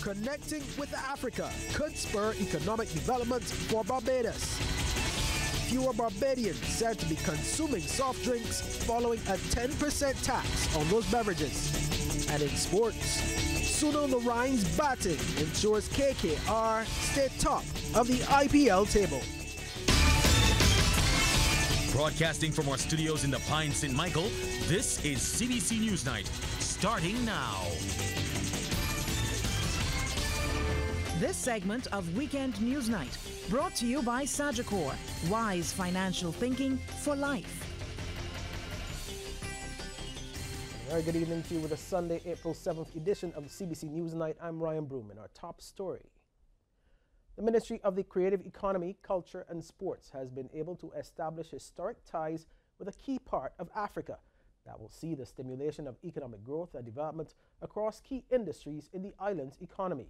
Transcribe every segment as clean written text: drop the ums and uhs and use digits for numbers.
Connecting with Africa could spur economic development for Barbados. Fewer Barbadians said to be consuming soft drinks following a 10% tax on those beverages. And in sports, Sunil Narayan's batting ensures KKR stay top of the IPL table. Broadcasting from our studios in the Pine St. Michael, this is CBC News Night, starting now. This segment of Weekend News Night brought to you by Sagicor, wise financial thinking for life. Very good evening to you with a Sunday, April 7th edition of CBC News Night. I'm Ryan Broom and our top story. The Ministry of the Creative Economy, Culture and Sports has been able to establish historic ties with a key part of Africa that will see the stimulation of economic growth and development across key industries in the island's economy.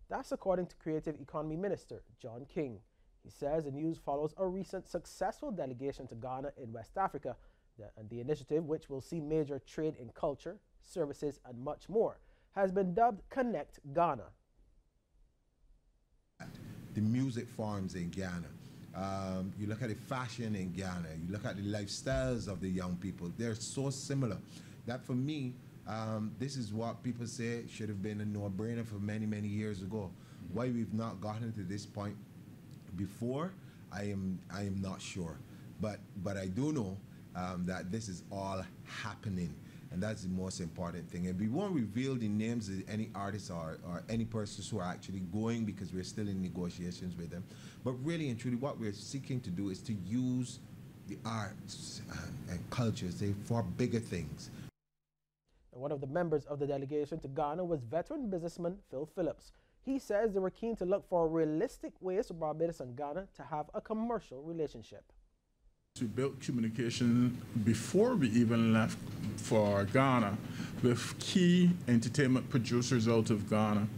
That's according to Creative Economy Minister John King. He says the news follows a recent successful delegation to Ghana in West Africa, and the initiative, which will see major trade in culture, services, and much more, has been dubbed Connect Ghana. The music forms in Ghana. You look at the fashion in Ghana. You look at the lifestyles of the young people. They're so similar that for me, this is what people say should have been a no-brainer for many, many years ago. Why we've not gotten to this point before, I am not sure. But I do know that this is all happening, and that's the most important thing. And we won't reveal the names of any artists or any persons who are actually going, because we're still in negotiations with them. But really and truly, what we're seeking to do is to use the arts and cultures for bigger things. One of the members of the delegation to Ghana was veteran businessman Phil Phillips. He says they were keen to look for realistic ways for Barbados and Ghana to have a commercial relationship. We built communication before we even left for Ghana with key entertainment producers out of Ghana.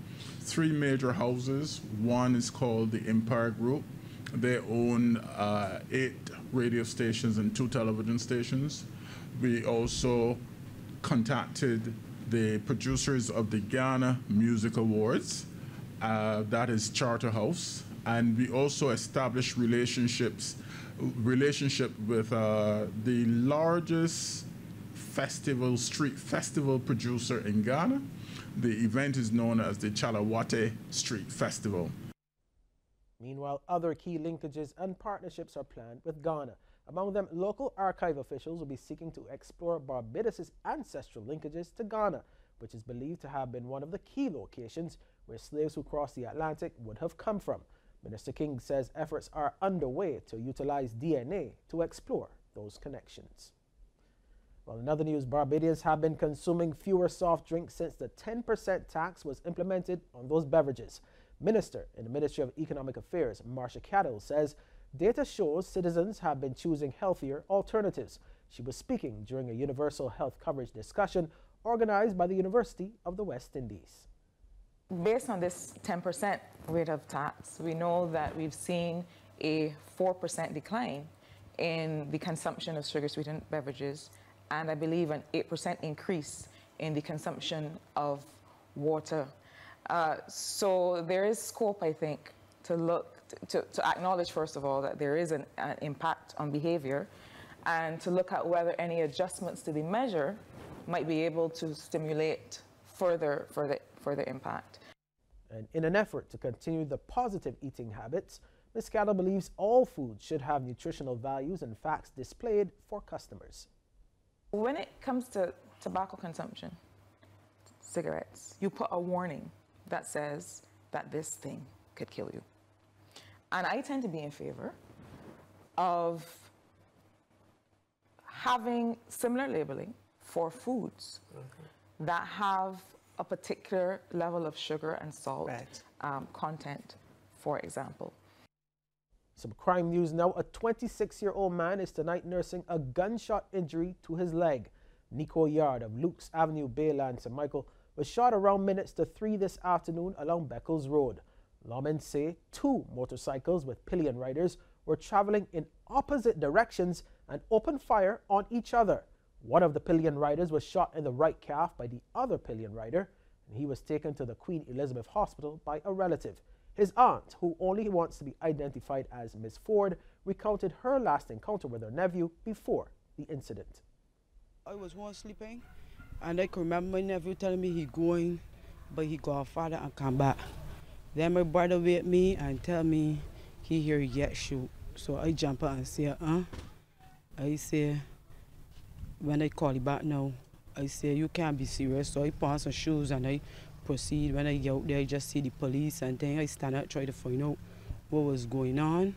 3 major houses. One is called the Empire Group. They own 8 radio stations and 2 television stations. We also contacted the producers of the Ghana Music Awards, that is Charterhouse, and we also established relationship with the largest street festival producer in Ghana. The event is known as the Chalawate Street Festival. Meanwhile, other key linkages and partnerships are planned with Ghana. Among them, local archive officials will be seeking to explore Barbados' ancestral linkages to Ghana, which is believed to have been one of the key locations where slaves who crossed the Atlantic would have come from. Minister King says efforts are underway to utilize DNA to explore those connections. Well, in other news, Barbadians have been consuming fewer soft drinks since the 10% tax was implemented on those beverages. Minister in the Ministry of Economic Affairs, Marcia Cattle, says data shows citizens have been choosing healthier alternatives. She was speaking during a universal health coverage discussion organized by the University of the West Indies. Based on this 10% rate of tax, we know that we've seen a 4% decline in the consumption of sugar-sweetened beverages, and I believe an 8% increase in the consumption of water. So there is scope, I think, to acknowledge, first of all, that there is an impact on behavior, and to look at whether any adjustments to the measure might be able to stimulate further impact. And in an effort to continue the positive eating habits, Ms. Cattle believes all foods should have nutritional values and facts displayed for customers. When it comes to tobacco consumption, cigarettes, you put a warning that says that this thing could kill you. And I tend to be in favor of having similar labeling for foods that have a particular level of sugar and salt content, for example. Some crime news now. A 26-year-old man is tonight nursing a gunshot injury to his leg. Nico Yard of Luke's Avenue, Bayland, St. Michael, was shot around minutes to 3 this afternoon along Beckles Road. Lawmen say 2 motorcycles with pillion riders were traveling in opposite directions and opened fire on each other. One of the pillion riders was shot in the right calf by the other pillion rider. and he was taken to the Queen Elizabeth Hospital by a relative. His aunt, who only wants to be identified as Miss Ford, recounted her last encounter with her nephew before the incident. I was home sleeping, and I can remember my nephew telling me he going, but he got father and come back. Then my brother wake me and tell me he hear he get shoot. So I jump out and say, I say, when I call you back now, I say, you can't be serious. So I put on some shoes and I proceed. When I get out there, I just see the police and then I stand up, try to find out what was going on.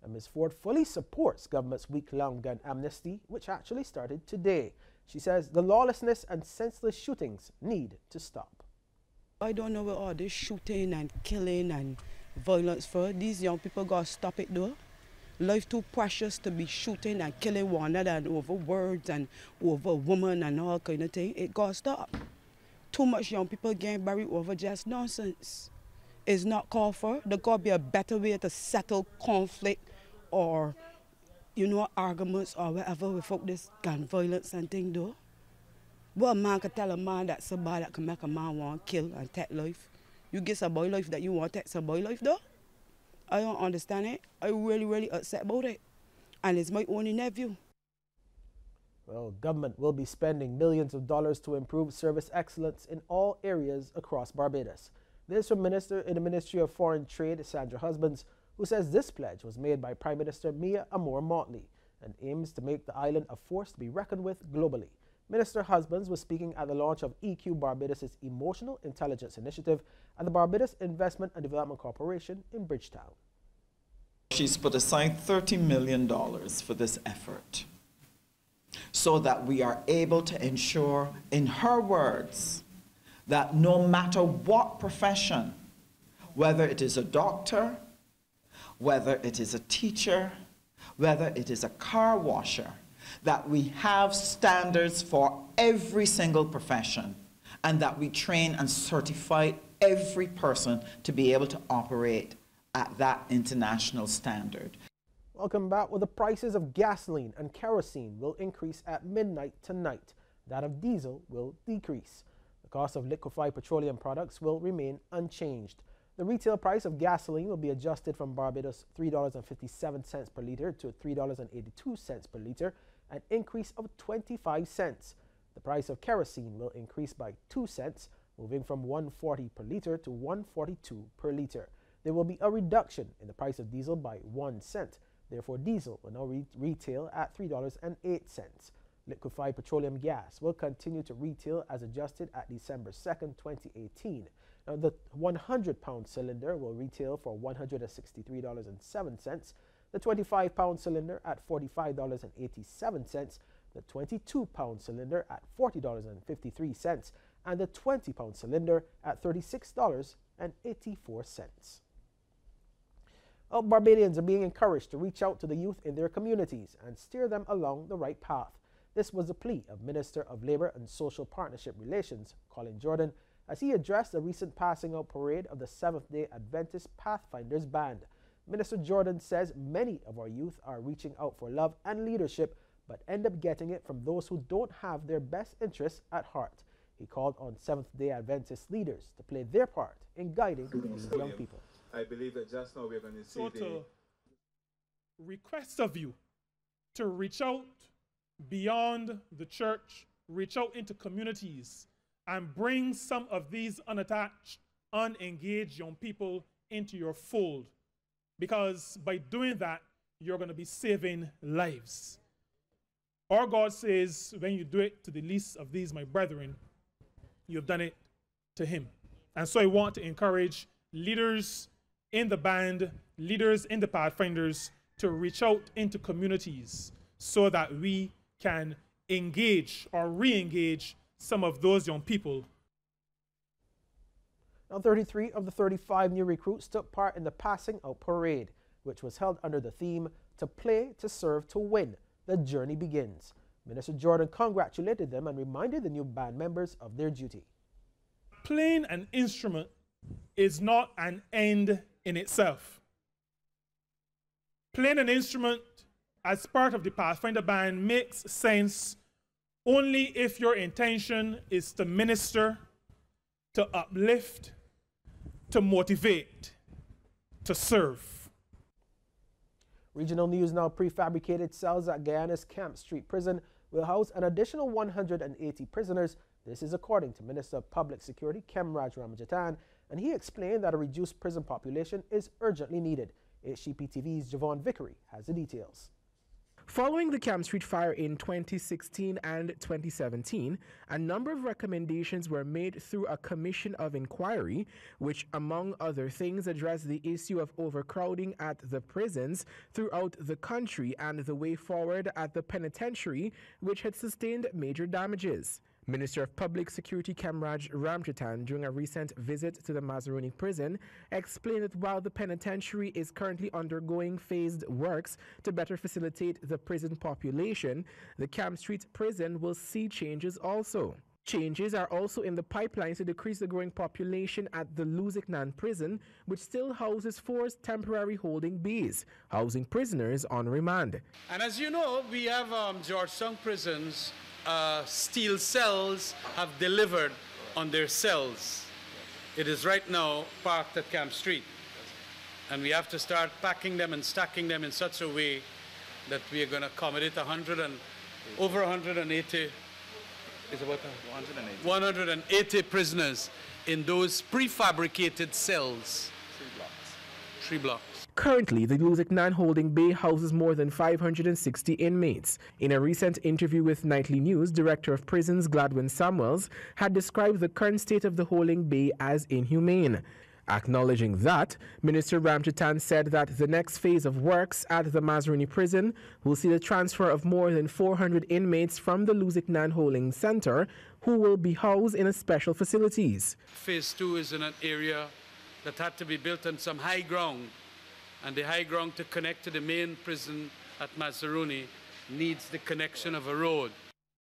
And Ms. Ford fully supports government's week-long gun amnesty, which actually started today. She says the lawlessness and senseless shootings need to stop. I don't know where all this shooting and killing and violence for. These young people got to stop it though. Life too precious to be shooting and killing one another and over words and over women and all kind of thing. It got to stop. Too much young people getting buried over just nonsense. It's not called for. There got to be a better way to settle conflict or, arguments or whatever without this gun violence and thing though. What a man can tell a man that somebody that can make a man want to kill and take life? You get some boy life that you want to take some boy life though? I don't understand it. I really upset about it. And it's my only nephew. Well, government will be spending millions of dollars to improve service excellence in all areas across Barbados. This from Minister in the Ministry of Foreign Trade, Sandra Husbands, who says this pledge was made by Prime Minister Mia Amor-Motley and aims to make the island a force to be reckoned with globally. Minister Husbands was speaking at the launch of EQ Barbados' Emotional Intelligence Initiative at the Barbados Investment and Development Corporation in Bridgetown. She's put aside $30 million for this effort so that we are able to ensure, in her words, that no matter what profession, whether it is a doctor, whether it is a teacher, whether it is a car washer, that we have standards for every single profession and that we train and certify every person to be able to operate at that international standard. Welcome back. Well, the prices of gasoline and kerosene will increase at midnight tonight. That of diesel will decrease. The cost of liquefied petroleum products will remain unchanged. The retail price of gasoline will be adjusted from Barbados $3.57 per liter to $3.82 per liter, an increase of 25 cents. The price of kerosene will increase by 2 cents, moving from $1.40 per liter to $1.42 per liter. There will be a reduction in the price of diesel by 1 cent. Therefore, diesel will now retail at $3.08. Liquefied petroleum gas will continue to retail as adjusted at December 2nd, 2018. Now, the 100-pound cylinder will retail for $163.07, the 25-pound cylinder at $45.87, the 22-pound cylinder at $40.53, and the 20-pound cylinder at $36.84. Well, Barbadians are being encouraged to reach out to the youth in their communities and steer them along the right path. This was the plea of Minister of Labour and Social Partnership Relations, Colin Jordan, as he addressed the recent passing out parade of the Seventh-day Adventist Pathfinders Band. Minister Jordan says many of our youth are reaching out for love and leadership, but end up getting it from those who don't have their best interests at heart. He called on Seventh-day Adventist leaders to play their part in guiding these young people. I believe that just now we're going to see to request of you to reach out beyond the church, reach out into communities, and bring some of these unattached, unengaged young people into your fold. Because by doing that, you're going to be saving lives. Our God says, when you do it to the least of these, my brethren, you've done it to him. And so I want to encourage leaders in the band, leaders in the Pathfinders to reach out into communities so that we can engage or re-engage some of those young people. Now, 33 of the 35 new recruits took part in the passing out parade, which was held under the theme, "To Play, to Serve, to Win. The Journey Begins." Minister Jordan congratulated them and reminded the new band members of their duty. Playing an instrument is not an end in itself. Playing an instrument as part of the Pathfinder band makes sense only if your intention is to minister, to uplift, to motivate, to serve. Regional News Now: prefabricated cells at Guyana's Camp Street Prison will house an additional 180 prisoners. This is according to Minister of Public Security Kemraj Ramajatan, and he explained that a reduced prison population is urgently needed. HCPTV's Javon Vickery has the details. Following the Camp Street fire in 2016 and 2017, a number of recommendations were made through a commission of inquiry, which, among other things, addressed the issue of overcrowding at the prisons throughout the country and the way forward at the penitentiary, which had sustained major damages. Minister of Public Security Kemraj Ramajatan, during a recent visit to the Mazaruni prison, explained that while the penitentiary is currently undergoing phased works to better facilitate the prison population, the Camp Street prison will see changes also. Changes are also in the pipeline to decrease the growing population at the Luziknan prison, which still houses 4 temporary holding bays, housing prisoners on remand. And as you know, we have Georgetown prisons. Steel cells have delivered on their cells. It is right now parked at Camp Street. And we have to start packing them and stacking them in such a way that we are going to accommodate over 180, it's about 180 prisoners in those prefabricated cells. 3 blocks. Currently, the Luziknan Holding Bay houses more than 560 inmates. In a recent interview with Nightly News, Director of Prisons Gladwin Samuels had described the current state of the holding bay as inhumane. Acknowledging that, Minister Ramajatan said that the next phase of works at the Mazaruni prison will see the transfer of more than 400 inmates from the Luziknan Holding Center, who will be housed in special facilities. Phase 2 is in an area that had to be built on some high ground. And the high ground to connect to the main prison at Mazaruni needs the connection of a road.